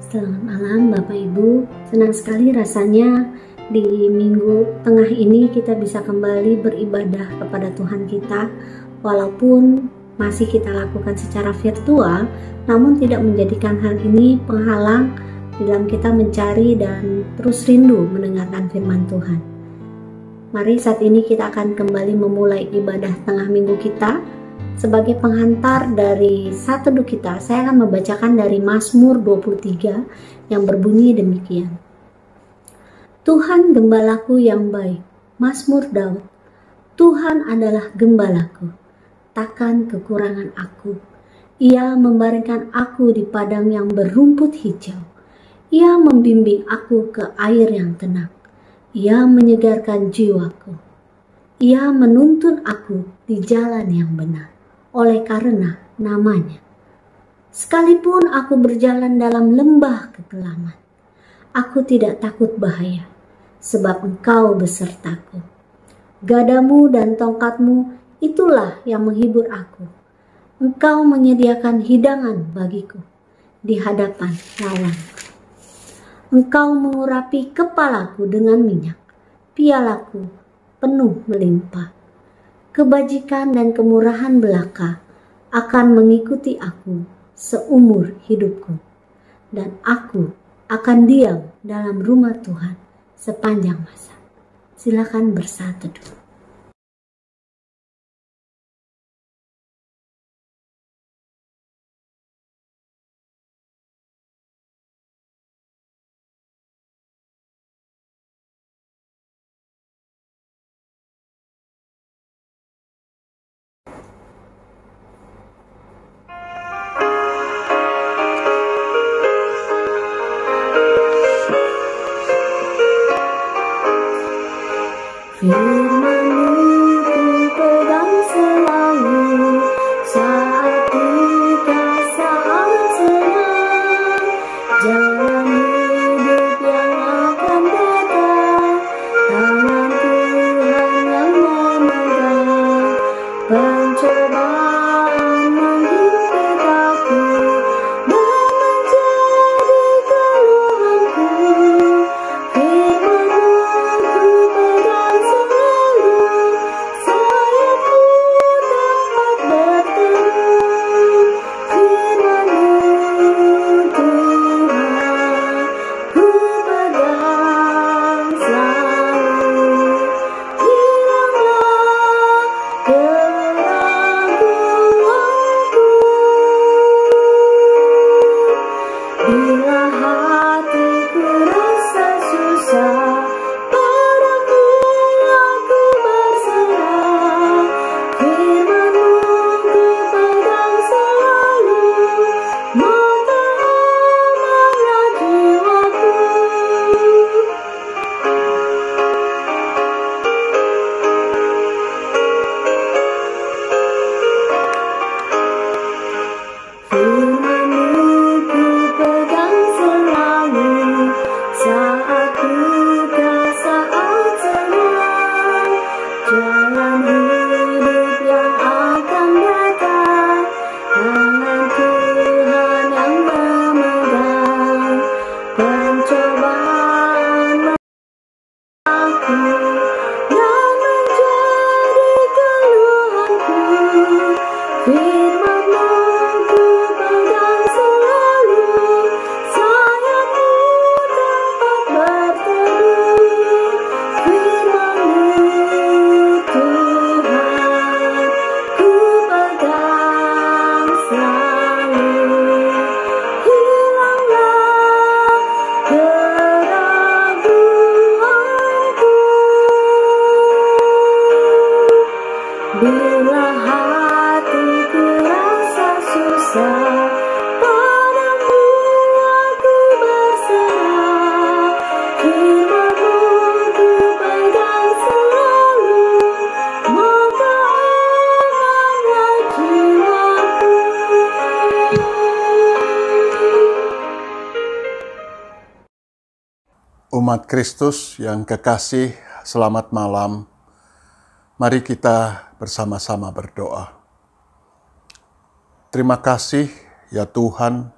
Selamat malam Bapak Ibu, senang sekali rasanya di minggu tengah ini kita bisa kembali beribadah kepada Tuhan kita. Walaupun masih kita lakukan secara virtual, namun tidak menjadikan hal ini penghalang dalam kita mencari dan terus rindu mendengarkan firman Tuhan. Mari saat ini kita akan kembali memulai ibadah tengah minggu kita. Sebagai penghantar dari saat teduh kita, saya akan membacakan dari Mazmur 23 yang berbunyi demikian. Tuhan gembalaku yang baik, Mazmur Daud. Tuhan adalah gembalaku, takkan kekurangan aku. Ia membaringkan aku di padang yang berumput hijau. Ia membimbing aku ke air yang tenang. Ia menyegarkan jiwaku. Ia menuntun aku di jalan yang benar oleh karena namanya. Sekalipun aku berjalan dalam lembah kekelaman, aku tidak takut bahaya, sebab Engkau besertaku. Gadamu dan tongkatmu itulah yang menghibur aku. Engkau menyediakan hidangan bagiku di hadapan lawanku. Engkau mengurapi kepalaku dengan minyak, pialaku penuh melimpah. Kebajikan dan kemurahan belaka akan mengikuti aku seumur hidupku, dan aku akan diam dalam rumah Tuhan sepanjang masa. Silakan bersatu dulu. Firman-Mu ku pegang selalu saat duka, saat senang. Jalan hidup yang akan datang, tangan Tuhan yang memegang. Pencobaan menghimpit aku dan menjadi keluhanku. Firman-Mu ku pegang selalu, sayapku dapat berteduh. Firman-Mu Tuhan ku pegang selalu. Hilanglah keraguanku bila hatiku rasa susah. Padamu aku berserah. Firman-Mu ku pegang selalu, maka amanlah jiwaku. Firman-Mu ku pegang selalu saat duka, saat senang. Jalan hidup yang akan datang, tangan Tuhan yang memegang. Pencobaan aku yang menjadi keluhanku. Firman-Mu ku pegang selalu, sayapku dapat berteduh. Firman-Mu Tuhan ku pegang selalu. Hilanglah keraguanku bila hatiku rasa susah. Padamu aku berserah. Firman-Mu ku pegang selalu, maka amanlah jiwaku. Umat Kristus yang kekasih, selamat malam. Mari kita bersama-sama berdoa. Terima kasih ya Tuhan,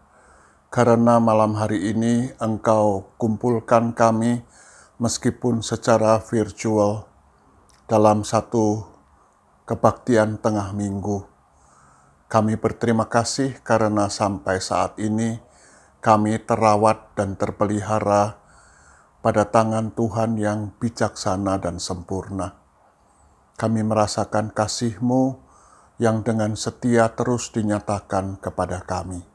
karena malam hari ini Engkau kumpulkan kami meskipun secara virtual dalam satu kebaktian tengah minggu. Kami berterima kasih karena sampai saat ini kami terawat dan terpelihara pada tangan Tuhan yang bijaksana dan sempurna. Kami merasakan kasih-Mu yang dengan setia terus dinyatakan kepada kami.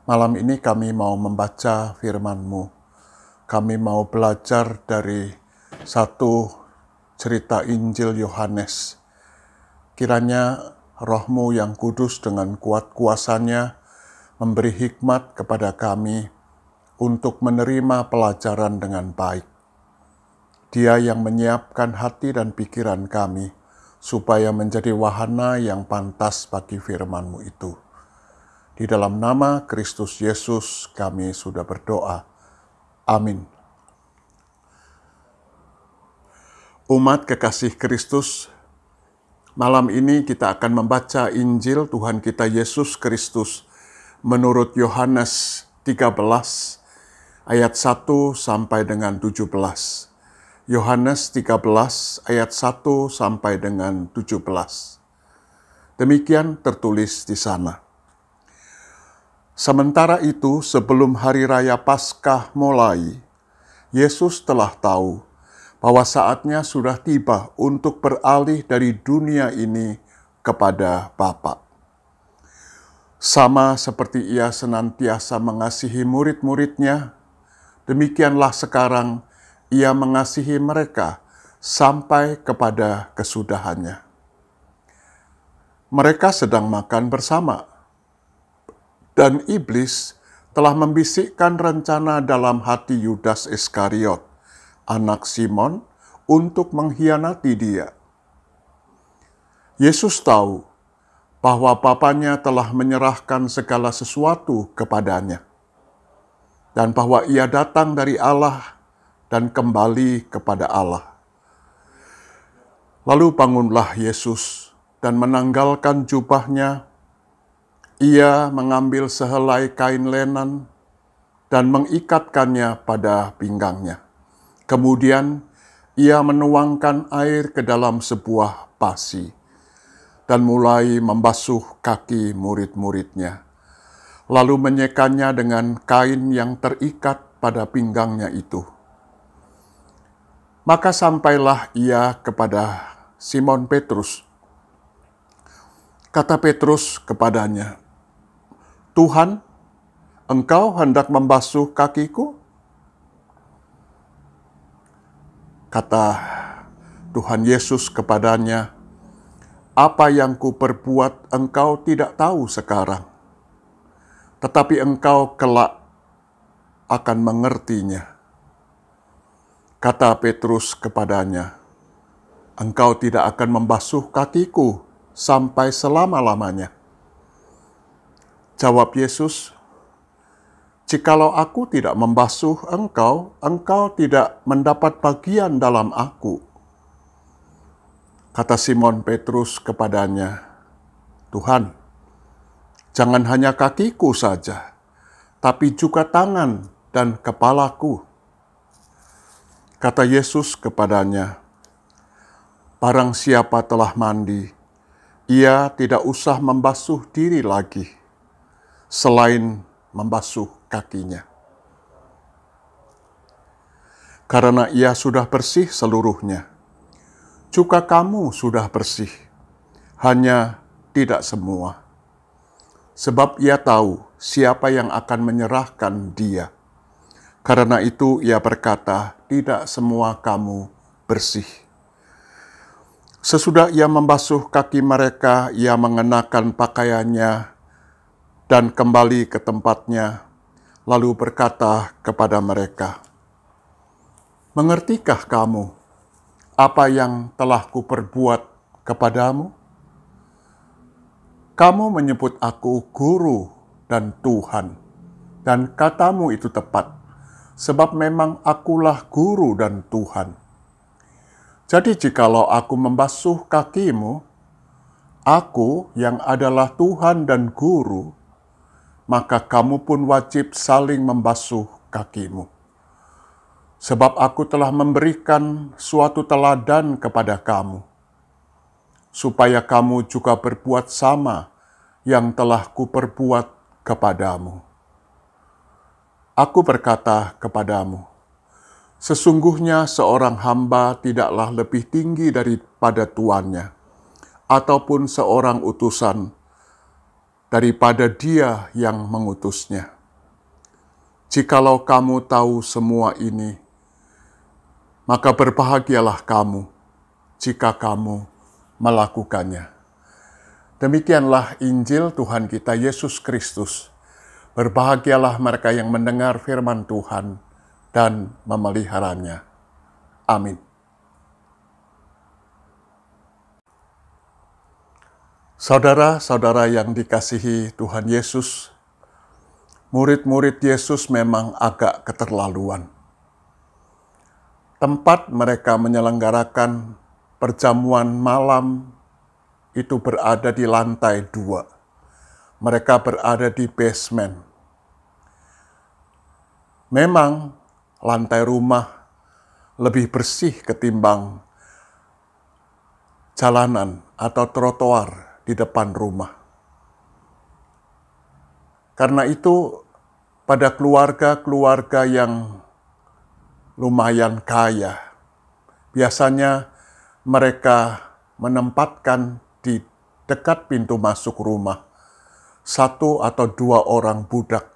Malam ini kami mau membaca firman-Mu. Kami mau belajar dari satu cerita Injil Yohanes. Kiranya Roh-Mu yang kudus dengan kuat kuasanya memberi hikmat kepada kami untuk menerima pelajaran dengan baik. Dia yang menyiapkan hati dan pikiran kami supaya menjadi wahana yang pantas bagi firman-Mu itu. Di dalam nama Kristus Yesus kami sudah berdoa. Amin. Umat kekasih Kristus, malam ini kita akan membaca Injil Tuhan kita Yesus Kristus menurut Yohanes 13 ayat 1 sampai dengan 17. Yohanes 13 ayat 1 sampai dengan 17. Demikian tertulis di sana. Sementara itu, sebelum hari raya Paskah mulai, Yesus telah tahu bahwa saatnya sudah tiba untuk beralih dari dunia ini kepada Bapa. Sama seperti Ia senantiasa mengasihi murid-muridnya, demikianlah sekarang Ia mengasihi mereka sampai kepada kesudahannya. Mereka sedang makan bersama, dan iblis telah membisikkan rencana dalam hati Yudas Iskariot, anak Simon, untuk mengkhianati Dia. Yesus tahu bahwa Bapanya telah menyerahkan segala sesuatu kepadanya, dan bahwa Ia datang dari Allah dan kembali kepada Allah. Lalu bangunlah Yesus dan menanggalkan jubahnya. Ia mengambil sehelai kain lenan dan mengikatkannya pada pinggangnya. Kemudian Ia menuangkan air ke dalam sebuah pasi dan mulai membasuh kaki murid-muridnya, lalu menyekannya dengan kain yang terikat pada pinggangnya itu. Maka sampailah Ia kepada Simon Petrus. Kata Petrus kepadanya, "Tuhan, Engkau hendak membasuh kakiku?" Kata Tuhan Yesus kepadanya, "Apa yang kuperbuat engkau tidak tahu sekarang, tetapi engkau kelak akan mengertinya." Kata Petrus kepadanya, "Engkau tidak akan membasuh kakiku sampai selama-lamanya." Jawab Yesus, "Jikalau aku tidak membasuh engkau, engkau tidak mendapat bagian dalam aku." Kata Simon Petrus kepadanya, "Tuhan, jangan hanya kakiku saja, tapi juga tangan dan kepalaku." Kata Yesus kepadanya, "Barang siapa telah mandi, ia tidak usah membasuh diri lagi, selain membasuh kakinya. Karena ia sudah bersih seluruhnya. Juga kamu sudah bersih, hanya tidak semua. Sebab ia tahu siapa yang akan menyerahkan dia. Karena itu ia berkata, tidak semua kamu bersih." Sesudah ia membasuh kaki mereka, ia mengenakan pakaiannya dan kembali ke tempatnya, lalu berkata kepada mereka, "Mengertikah kamu apa yang telah kuperbuat kepadamu? Kamu menyebut aku guru dan Tuhan, dan katamu itu tepat, sebab memang akulah guru dan Tuhan. Jadi jikalau aku membasuh kakimu, aku yang adalah Tuhan dan guru, maka kamu pun wajib saling membasuh kakimu. Sebab aku telah memberikan suatu teladan kepada kamu, supaya kamu juga berbuat sama yang telah kuperbuat kepadamu. Aku berkata kepadamu, sesungguhnya seorang hamba tidaklah lebih tinggi daripada tuannya, ataupun seorang utusan daripada dia yang mengutusnya. Jikalau kamu tahu semua ini, maka berbahagialah kamu jika kamu melakukannya. Demikianlah Injil Tuhan kita Yesus Kristus. Berbahagialah mereka yang mendengar firman Tuhan dan memeliharanya. Amin. Saudara-saudara yang dikasihi Tuhan Yesus, murid-murid Yesus memang agak keterlaluan. Tempat mereka menyelenggarakan perjamuan malam itu berada di lantai 2. Mereka berada di basement. Memang lantai rumah lebih bersih ketimbang jalanan atau trotoar di depan rumah. Karena itu, pada keluarga-keluarga yang lumayan kaya, biasanya mereka menempatkan di dekat pintu masuk rumah 1 atau 2 orang budak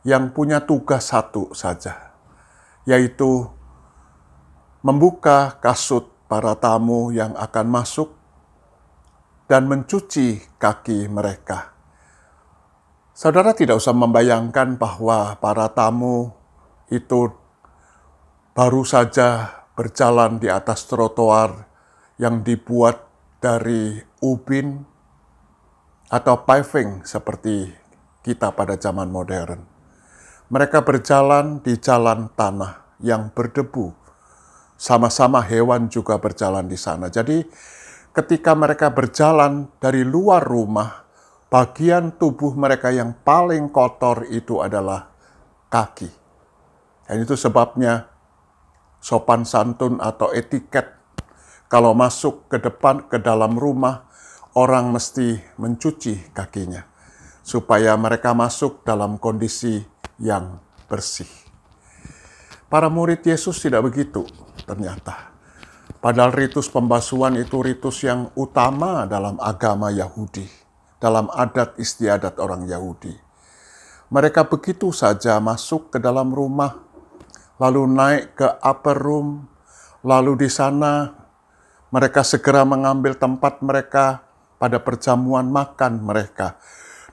yang punya tugas satu saja, yaitu membuka kasut para tamu yang akan masuk dan mencuci kaki mereka. Saudara tidak usah membayangkan bahwa para tamu itu baru saja berjalan di atas trotoar yang dibuat dari ubin atau paving seperti kita pada zaman modern. Mereka berjalan di jalan tanah yang berdebu. Sama-sama hewan juga berjalan di sana. Jadi ketika mereka berjalan dari luar rumah, bagian tubuh mereka yang paling kotor itu adalah kaki. Dan itu sebabnya sopan santun atau etiket, kalau masuk ke depan, ke dalam rumah, orang mesti mencuci kakinya, supaya mereka masuk dalam kondisi yang bersih. Para murid Yesus tidak begitu, ternyata. Padahal ritus pembasuhan itu ritus yang utama dalam agama Yahudi, dalam adat istiadat orang Yahudi. Mereka begitu saja masuk ke dalam rumah, lalu naik ke upper room, lalu di sana mereka segera mengambil tempat mereka pada perjamuan makan mereka.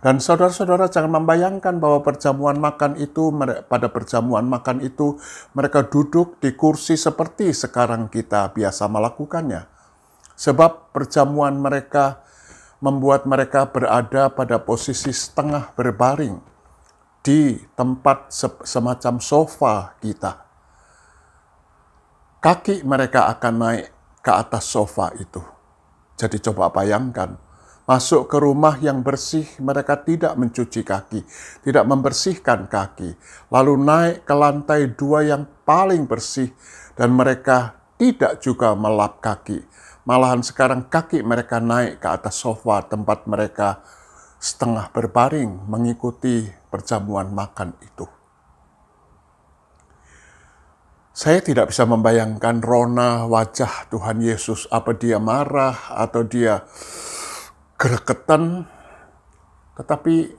Dan saudara-saudara jangan membayangkan bahwa pada perjamuan makan itu mereka duduk di kursi seperti sekarang kita biasa melakukannya. Sebab perjamuan mereka membuat mereka berada pada posisi setengah berbaring di tempat semacam sofa kita. Kaki mereka akan naik ke atas sofa itu. Jadi coba bayangkan, masuk ke rumah yang bersih, mereka tidak mencuci kaki, tidak membersihkan kaki. Lalu naik ke lantai 2 yang paling bersih, dan mereka tidak juga melap kaki. Malahan sekarang kaki mereka naik ke atas sofa tempat mereka setengah berbaring mengikuti perjamuan makan itu. Saya tidak bisa membayangkan rona wajah Tuhan Yesus, apa dia marah atau dia gregetan, tetapi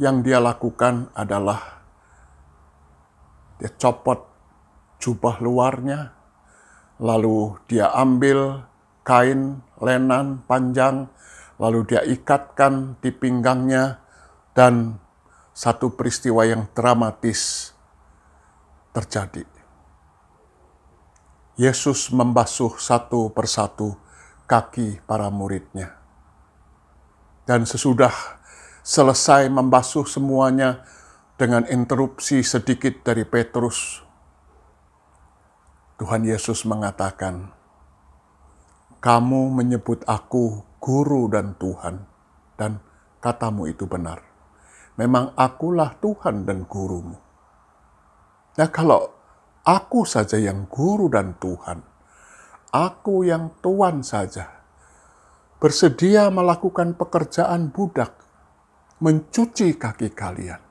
yang dia lakukan adalah dia copot jubah luarnya, lalu dia ambil kain lenan panjang, lalu dia ikatkan di pinggangnya, dan satu peristiwa yang dramatis terjadi. Yesus membasuh satu persatu kaki para muridnya. Dan sesudah selesai membasuh semuanya dengan interupsi sedikit dari Petrus, Tuhan Yesus mengatakan, "Kamu menyebut aku guru dan Tuhan, dan katamu itu benar. memang akulah Tuhan dan gurumu. Nah, kalau aku saja yang guru dan Tuhan, aku yang tuan saja, bersedia melakukan pekerjaan budak, mencuci kaki kalian.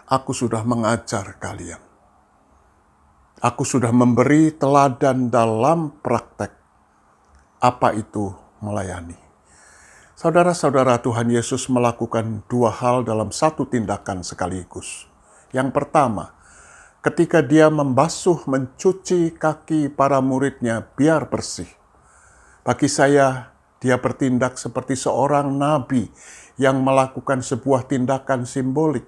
Aku sudah mengajar kalian. Aku sudah memberi teladan dalam praktek. Apa itu melayani? Saudara-saudara, Tuhan Yesus melakukan dua hal dalam satu tindakan sekaligus. Yang pertama, ketika dia membasuh, mencuci kaki para muridnya biar bersih. Bagi saya, dia bertindak seperti seorang nabi yang melakukan sebuah tindakan simbolik.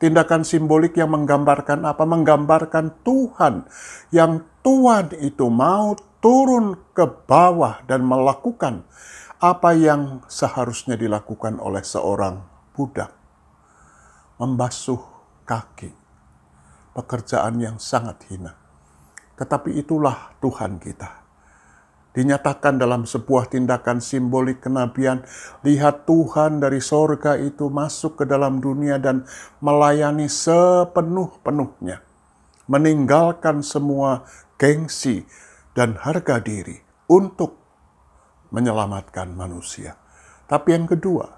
Tindakan simbolik yang menggambarkan apa? Menggambarkan Tuhan yang tuan itu mau turun ke bawah dan melakukan apa yang seharusnya dilakukan oleh seorang budak. Membasuh kaki. Pekerjaan yang sangat hina. Tetapi itulah Tuhan kita. Dinyatakan dalam sebuah tindakan simbolik kenabian, lihat Tuhan dari sorga itu masuk ke dalam dunia dan melayani sepenuh-penuhnya. Meninggalkan semua gengsi dan harga diri untuk menyelamatkan manusia. Tapi yang kedua,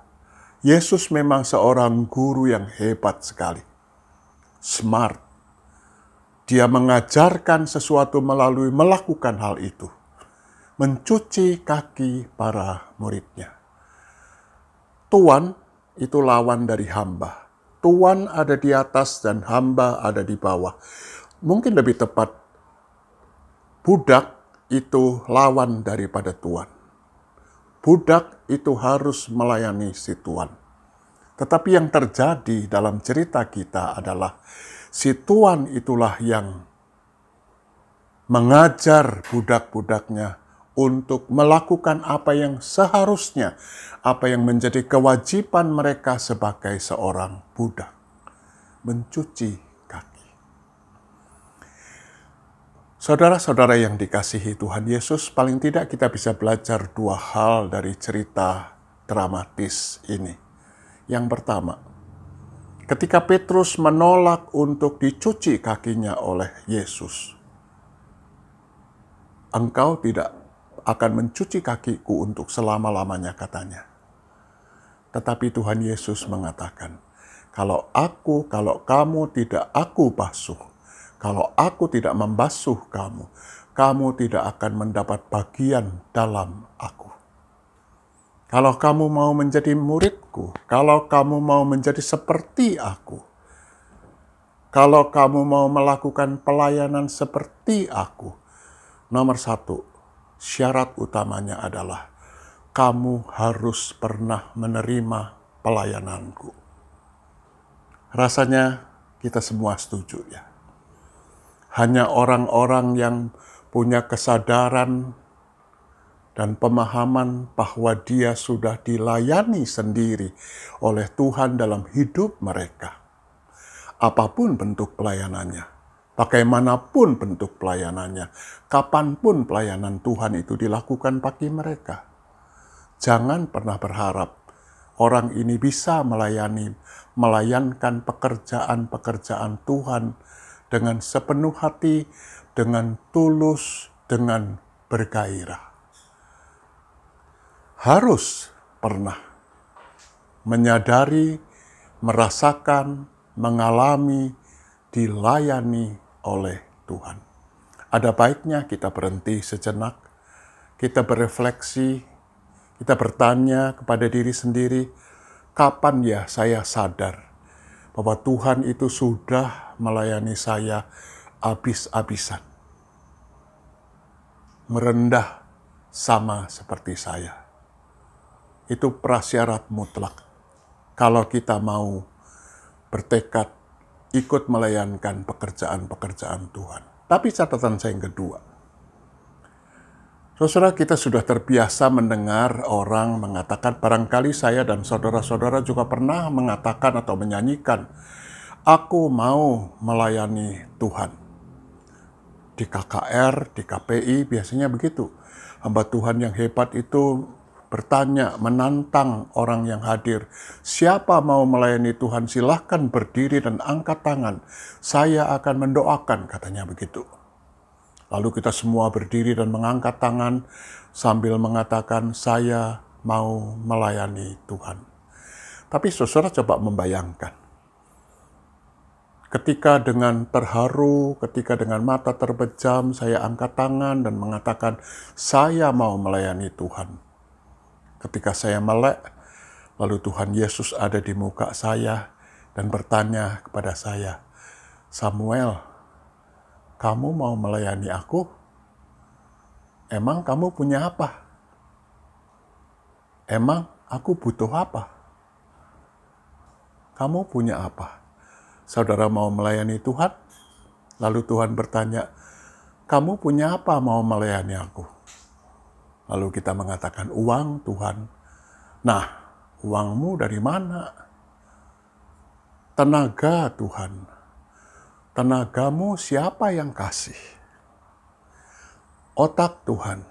Yesus memang seorang guru yang hebat sekali. Smart. Dia mengajarkan sesuatu melalui melakukan hal itu. Mencuci kaki para muridnya. Tuan itu lawan dari hamba. Tuan ada di atas dan hamba ada di bawah. Mungkin lebih tepat, budak itu lawan daripada tuan. Budak itu harus melayani si tuan. Tetapi yang terjadi dalam cerita kita adalah si tuan itulah yang mengajar budak-budaknya untuk melakukan apa yang seharusnya, apa yang menjadi kewajiban mereka sebagai seorang budak. Mencuci kaki. Saudara-saudara yang dikasihi Tuhan Yesus, paling tidak kita bisa belajar dua hal dari cerita dramatis ini. Yang pertama, ketika Petrus menolak untuk dicuci kakinya oleh Yesus, engkau tidak akan mencuci kakiku untuk selama-lamanya, katanya. Tetapi Tuhan Yesus mengatakan, kalau kamu tidak aku basuh, kalau aku tidak membasuh kamu, kamu tidak akan mendapat bagian dalam aku. Kalau kamu mau menjadi muridku, kalau kamu mau menjadi seperti aku, kalau kamu mau melakukan pelayanan seperti aku, nomor satu, syarat utamanya adalah kamu harus pernah menerima pelayananku. Rasanya kita semua setuju ya. Hanya orang-orang yang punya kesadaran dan pemahaman bahwa dia sudah dilayani sendiri oleh Tuhan dalam hidup mereka. Apapun bentuk pelayanannya. Bagaimanapun bentuk pelayanannya, kapanpun pelayanan Tuhan itu dilakukan bagi mereka. Jangan pernah berharap orang ini bisa melayankan pekerjaan-pekerjaan Tuhan dengan sepenuh hati, dengan tulus, dengan bergairah. Harus pernah menyadari, merasakan, mengalami, dilayani oleh Tuhan. Ada baiknya kita berhenti sejenak, kita berefleksi, kita bertanya kepada diri sendiri, kapan ya saya sadar bahwa Tuhan itu sudah melayani saya habis-habisan. Merendah sama seperti saya. Itu prasyarat mutlak. Kalau kita mau bertekad ikut melayankan pekerjaan-pekerjaan Tuhan. Tapi catatan saya yang kedua. Saudara, kita sudah terbiasa mendengar orang mengatakan, barangkali saya dan saudara-saudara juga pernah mengatakan atau menyanyikan, aku mau melayani Tuhan. Di KKR, di KPI biasanya begitu. Hamba Tuhan yang hebat itu bertanya, menantang orang yang hadir. Siapa mau melayani Tuhan, silahkan berdiri dan angkat tangan. Saya akan mendoakan, katanya begitu. Lalu kita semua berdiri dan mengangkat tangan sambil mengatakan, saya mau melayani Tuhan. Tapi saudara coba membayangkan, ketika dengan terharu, ketika dengan mata terbejam, saya angkat tangan dan mengatakan, saya mau melayani Tuhan. Ketika saya melek, lalu Tuhan Yesus ada di muka saya dan bertanya kepada saya, Samuel, kamu mau melayani aku? Emang kamu punya apa? Emang aku butuh apa? Kamu punya apa? Saudara mau melayani Tuhan? Lalu Tuhan bertanya, kamu punya apa mau melayani aku? Lalu kita mengatakan, uang Tuhan. Nah, uangmu dari mana? Tenaga Tuhan. Tenagamu siapa yang kasih? Otak Tuhan.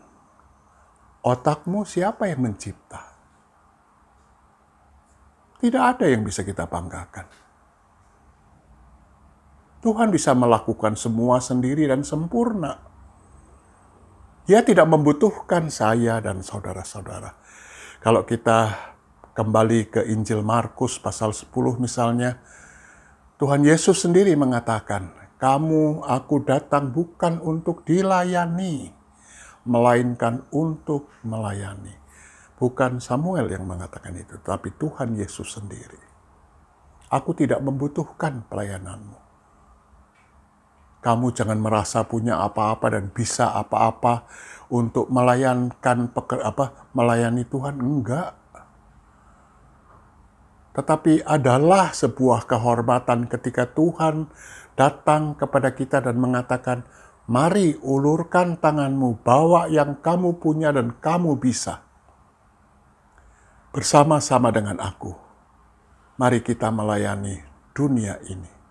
Otakmu siapa yang mencipta? Tidak ada yang bisa kita banggakan. Tuhan bisa melakukan semua sendiri dan sempurna. Dia tidak membutuhkan saya dan saudara-saudara. Kalau kita kembali ke Injil Markus pasal 10 misalnya, Tuhan Yesus sendiri mengatakan, aku datang bukan untuk dilayani, melainkan untuk melayani. Bukan Samuel yang mengatakan itu, tapi Tuhan Yesus sendiri. Aku tidak membutuhkan pelayananmu. Kamu jangan merasa punya apa-apa dan bisa apa-apa untuk melayani Tuhan. Enggak. Tetapi adalah sebuah kehormatan ketika Tuhan datang kepada kita dan mengatakan, mari ulurkan tanganmu, bawa yang kamu punya dan kamu bisa. Bersama-sama dengan aku, mari kita melayani dunia ini.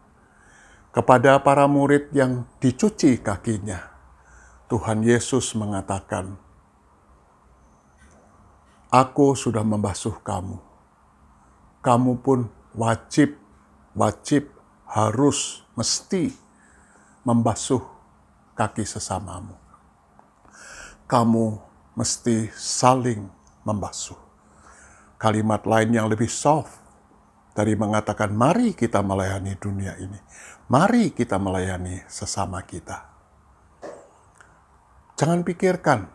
Kepada para murid yang dicuci kakinya, Tuhan Yesus mengatakan, aku sudah membasuh kamu. Kamu pun wajib, harus, mesti membasuh kaki sesamamu. Kamu mesti saling membasuh. Kalimat lain yang lebih soft dari mengatakan, mari kita melayani dunia ini. Mari kita melayani sesama kita. Jangan pikirkan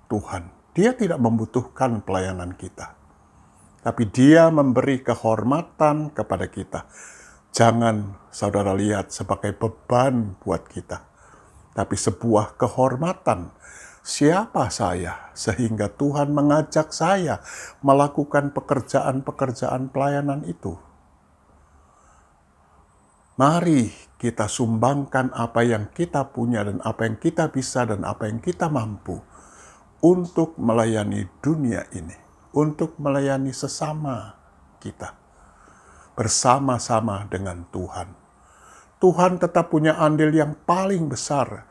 Tuhan, Dia tidak membutuhkan pelayanan kita. Tapi Dia memberi kehormatan kepada kita. Jangan saudara lihat sebagai beban buat kita. Tapi sebuah kehormatan. Siapa saya sehingga Tuhan mengajak saya melakukan pekerjaan-pekerjaan pelayanan itu? Mari kita sumbangkan apa yang kita punya dan apa yang kita bisa dan apa yang kita mampu untuk melayani dunia ini, untuk melayani sesama kita, bersama-sama dengan Tuhan. Tuhan tetap punya andil yang paling besar.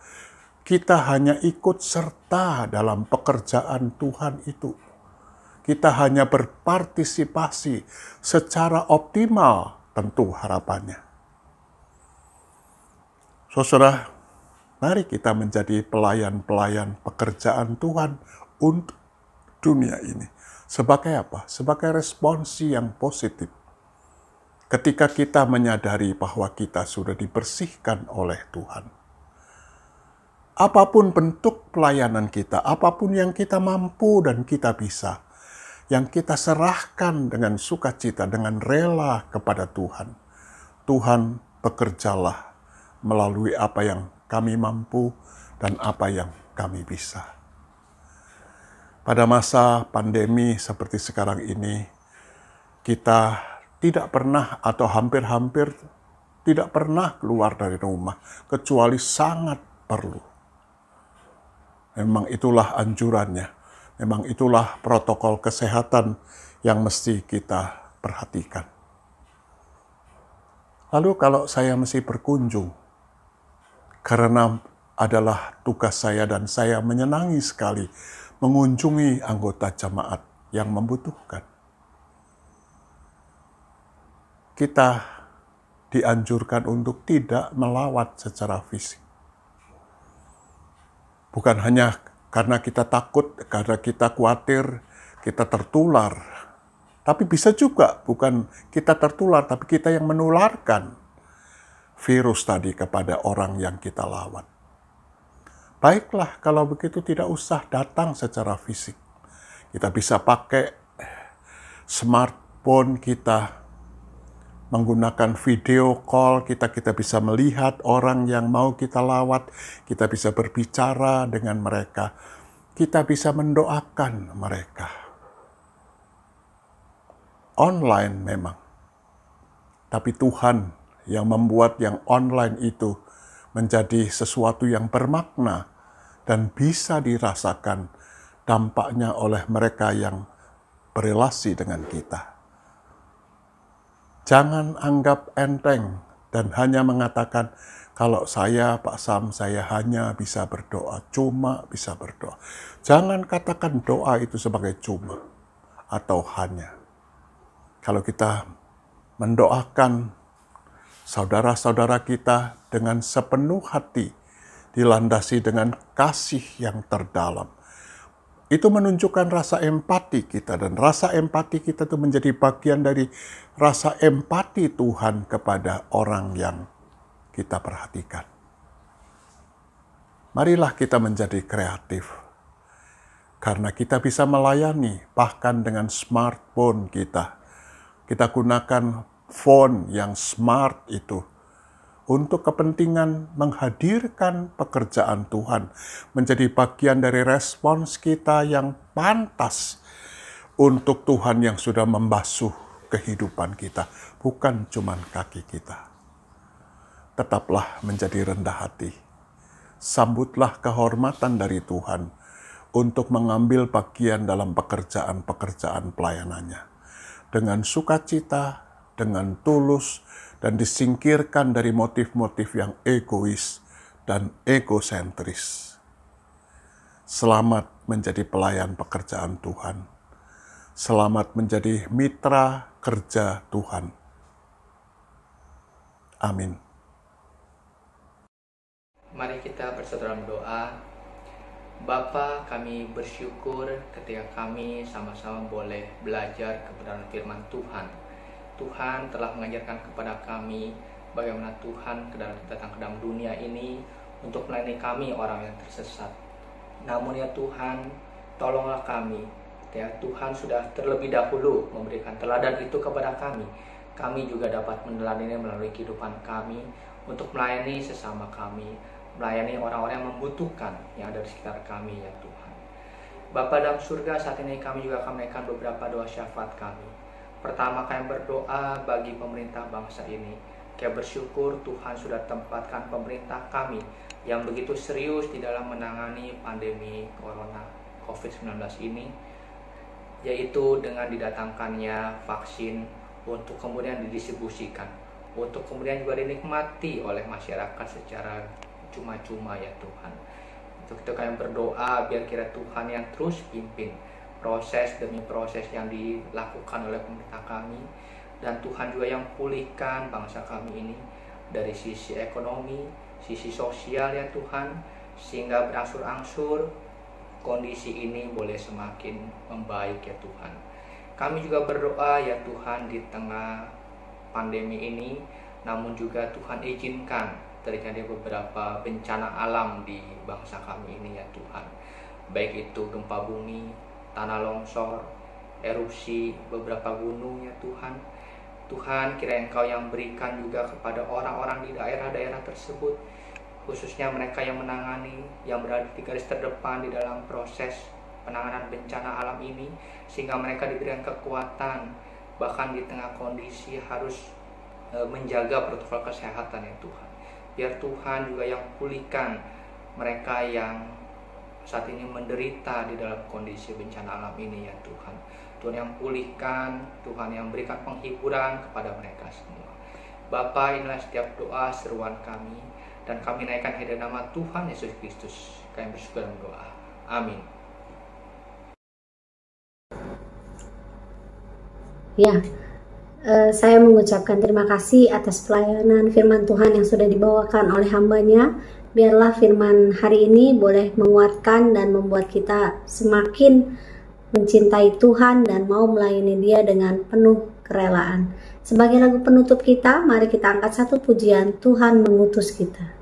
Kita hanya ikut serta dalam pekerjaan Tuhan itu. Kita hanya berpartisipasi secara optimal, tentu harapannya. Saudara, mari kita menjadi pelayan-pelayan pekerjaan Tuhan untuk dunia ini. Sebagai apa? Sebagai responsi yang positif. Ketika kita menyadari bahwa kita sudah dibersihkan oleh Tuhan. Apapun bentuk pelayanan kita, apapun yang kita mampu dan kita bisa, yang kita serahkan dengan sukacita, dengan rela kepada Tuhan. Tuhan, bekerjalah melalui apa yang kami mampu dan apa yang kami bisa. Pada masa pandemi seperti sekarang ini, kita tidak pernah atau hampir-hampir tidak pernah keluar dari rumah, kecuali sangat perlu. Memang itulah anjurannya, memang itulah protokol kesehatan yang mesti kita perhatikan. Lalu kalau saya mesti berkunjung, karena adalah tugas saya dan saya menyenangi sekali mengunjungi anggota jemaat yang membutuhkan. Kita dianjurkan untuk tidak melawat secara fisik. Bukan hanya karena kita takut, karena kita khawatir, kita tertular. Tapi bisa juga bukan kita tertular, tapi kita yang menularkan virus tadi kepada orang yang kita lawan. Baiklah, kalau begitu tidak usah datang secara fisik. Kita bisa pakai smartphone kita, menggunakan video call, kita bisa melihat orang yang mau kita lawat, kita bisa berbicara dengan mereka, kita bisa mendoakan mereka. Online memang, tapi Tuhan yang membuat yang online itu menjadi sesuatu yang bermakna dan bisa dirasakan dampaknya oleh mereka yang berelasi dengan kita. Jangan anggap enteng dan hanya mengatakan, kalau saya, Pak Sam, saya hanya bisa berdoa, cuma bisa berdoa. Jangan katakan doa itu sebagai cuma atau hanya. Kalau kita mendoakan saudara-saudara kita dengan sepenuh hati, dilandasi dengan kasih yang terdalam, itu menunjukkan rasa empati kita, dan rasa empati kita itu menjadi bagian dari rasa empati Tuhan kepada orang yang kita perhatikan. Marilah kita menjadi kreatif, karena kita bisa melayani bahkan dengan smartphone kita. Kita gunakan phone yang smart itu untuk kepentingan menghadirkan pekerjaan Tuhan, menjadi bagian dari respons kita yang pantas untuk Tuhan yang sudah membasuh kehidupan kita, bukan cuma kaki kita. Tetaplah menjadi rendah hati. Sambutlah kehormatan dari Tuhan untuk mengambil bagian dalam pekerjaan-pekerjaan pelayanannya. Dengan sukacita, dengan tulus, dan disingkirkan dari motif-motif yang egois dan egosentris. Selamat menjadi pelayan pekerjaan Tuhan. Selamat menjadi mitra kerja Tuhan. Amin. Mari kita bersatu dalam doa. Bapa, kami bersyukur ketika kami sama-sama boleh belajar kebenaran firman Tuhan. Tuhan telah mengajarkan kepada kami bagaimana Tuhan datang ke dalam dunia ini untuk melayani kami orang yang tersesat. Namun ya Tuhan, tolonglah kami. Ya Tuhan sudah terlebih dahulu memberikan teladan itu kepada kami. Kami juga dapat meneladaninya melalui kehidupan kami untuk melayani sesama kami, melayani orang-orang yang membutuhkan yang ada di sekitar kami ya Tuhan. Bapa dalam surga, saat ini kami juga akan menaikkan beberapa doa syafaat kami. Pertama, kami berdoa bagi pemerintah bangsa ini. Kami bersyukur Tuhan sudah tempatkan pemerintah kami yang begitu serius di dalam menangani pandemi corona COVID-19 ini, yaitu dengan didatangkannya vaksin untuk kemudian didistribusikan, untuk kemudian juga dinikmati oleh masyarakat secara cuma-cuma ya Tuhan. Untuk itu kami berdoa biar kira Tuhan yang terus pimpin proses demi proses yang dilakukan oleh pemerintah kami, dan Tuhan juga yang pulihkan bangsa kami ini dari sisi ekonomi, sisi sosial ya Tuhan, sehingga berangsur-angsur kondisi ini boleh semakin membaik ya Tuhan. Kami juga berdoa ya Tuhan di tengah pandemi ini, namun juga Tuhan izinkan terjadi beberapa bencana alam di bangsa kami ini ya Tuhan. Baik itu gempa bumi, tanah longsor, erupsi beberapa gunung ya Tuhan. Tuhan, kiranya Engkau yang berikan juga kepada orang-orang di daerah-daerah tersebut, khususnya mereka yang menangani, yang berada di garis terdepan di dalam proses penanganan bencana alam ini, sehingga mereka diberikan kekuatan, bahkan di tengah kondisi harus menjaga protokol kesehatan ya Tuhan. Biar Tuhan juga yang pulihkan mereka yang saat ini menderita di dalam kondisi bencana alam ini ya Tuhan. Tuhan yang pulihkan, Tuhan yang berikan penghiburan kepada mereka semua. Bapa, inilah setiap doa seruan kami, dan kami naikkan hadirat nama Tuhan Yesus Kristus. Kami bersyukur dan berdoa. Amin. Ya, saya mengucapkan terima kasih atas pelayanan firman Tuhan yang sudah dibawakan oleh hambanya. Biarlah firman hari ini boleh menguatkan dan membuat kita semakin mencintai Tuhan dan mau melayani Dia dengan penuh kerelaan. Sebagai lagu penutup kita, mari kita angkat satu pujian, Tuhan mengutus kita.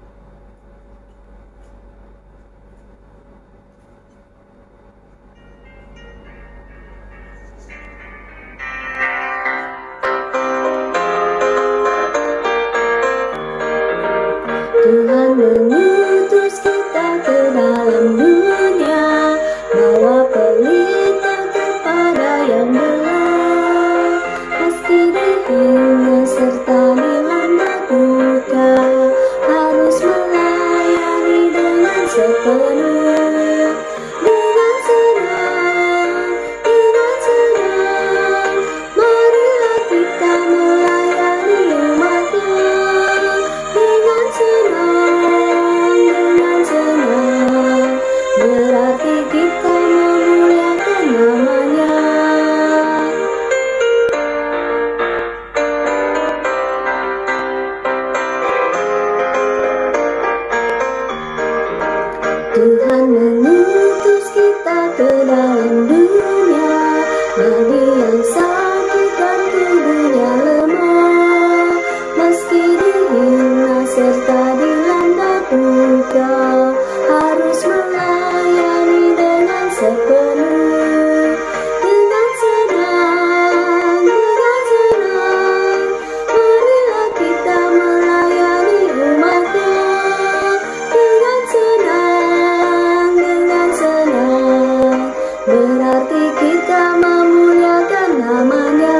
Tuhan mengutus kita ke dalam dunia, bawa pelita kepada yang belah. Meski dihina serta dilanda duka, harus melayani dengan sepenuh. Dengan senang, marilah kita melayani umat-Nya. Dengan senang, berarti kita memuliakan nama-Nya. Tuhan mengutus kita ke dalam dunia, bagi yang sakit dan tubuhnya lemah. Meski dihina serta dilanda duka, harus melayani dengan sepenuh. Dengan senang, marilah kita melayani umat-Nya. Dengan senang, berarti kita memuliakan nama-Nya.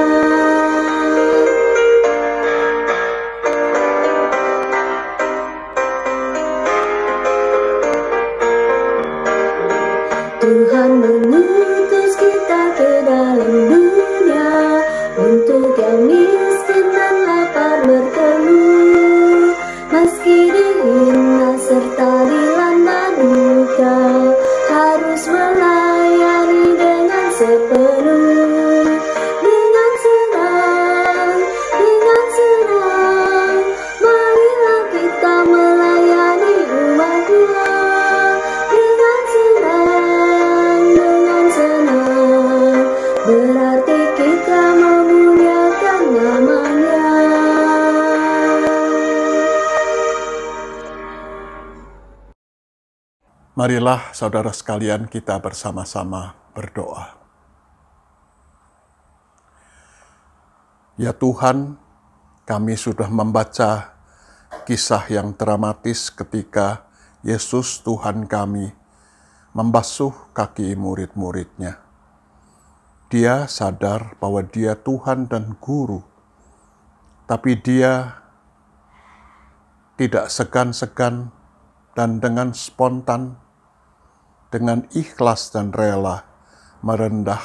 Tuhan mengutus kita ke dalam dunia, untuk yang miskin dan lapar berteduh. Meski dihina serta dilanda duka, harus melayani dengan sepenuh. Dengan senang, marilah kita melayani umat-Nya. Dengan senang, berarti kita memuliakan nama-Nya. Marilah saudara sekalian kita bersama-sama berdoa. Ya Tuhan, kami sudah membaca kisah yang dramatis ketika Yesus Tuhan kami membasuh kaki murid-muridnya. Dia sadar bahwa Dia Tuhan dan Guru, tapi Dia tidak segan-segan dan dengan spontan, dengan ikhlas dan rela merendah,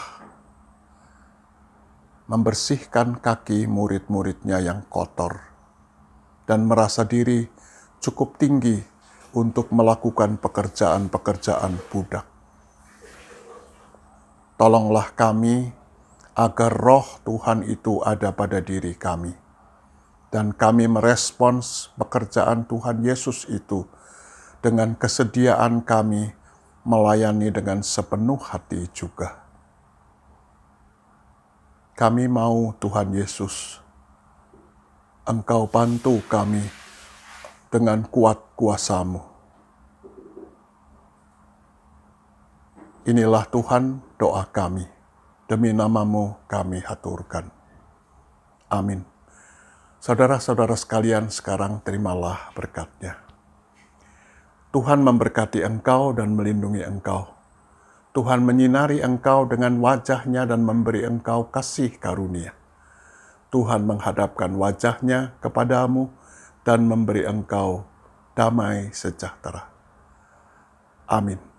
membersihkan kaki murid-muridnya yang kotor, dan merasa diri cukup tinggi untuk melakukan pekerjaan-pekerjaan budak. Tolonglah kami agar roh Tuhan itu ada pada diri kami, dan kami merespons pekerjaan Tuhan Yesus itu dengan kesediaan kami melayani dengan sepenuh hati juga. Kami mau Tuhan Yesus, Engkau bantu kami dengan kuat kuasa-Mu. Inilah Tuhan doa kami, demi nama-Mu kami haturkan. Amin. Saudara-saudara sekalian, sekarang terimalah berkat-Nya. Tuhan memberkati engkau dan melindungi engkau. Tuhan menyinari engkau dengan wajah-Nya dan memberi engkau kasih karunia. Tuhan menghadapkan wajah-Nya kepadamu dan memberi engkau damai sejahtera. Amin.